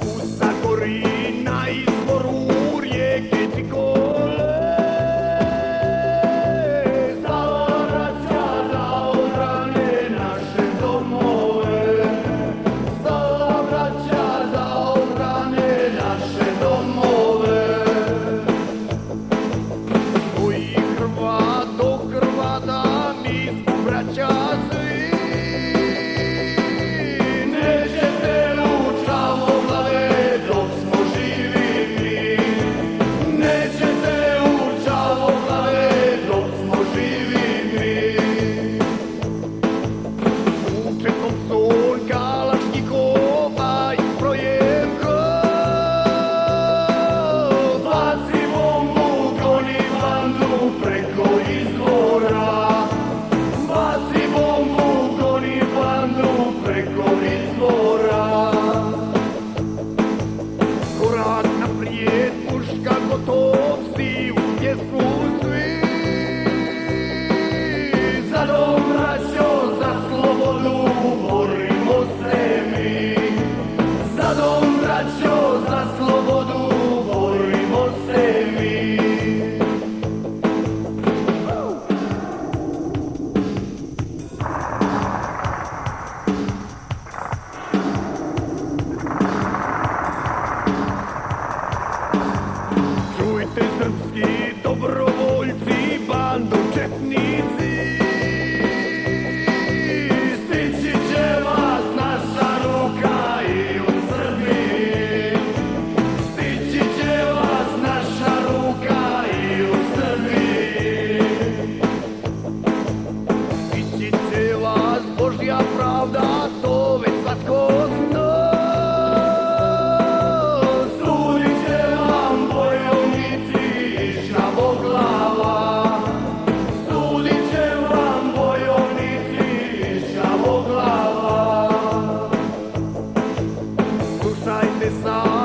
U Zagori na izvoru rijeke Tikole stala braća da odbrane naše domove. Stala braća da odbrane naše domove. Koji Hrvat do Hrvata, mi smo braća svi. Nećete u Čavoglave dok smo živi mi. Nećete u Čavoglave dok smo živi mi. Učekom son Kalašnjikova izbrojem krov. Baci bombu, goni bandu preko izvora. Baci bombu, goni bandu preko izvora. Korak naprijed, puška gotov si, u pjesmu svi. Za dom braćo, za slobodu, borimo se mi. Za dom braćo, za slobodu, borimo se mi. Čujte srpski dobrovoljci, bando četnici. Stići će vas naša ruka i u Srbiji. Stići će vas naša ruka i u Srbiji. Stići će vas Božja pravda, to već svatko zna. Sudit će vam bojovnici iz Čavoglava. Sudit će vam bojovnici iz Čavoglava. Slušajte sad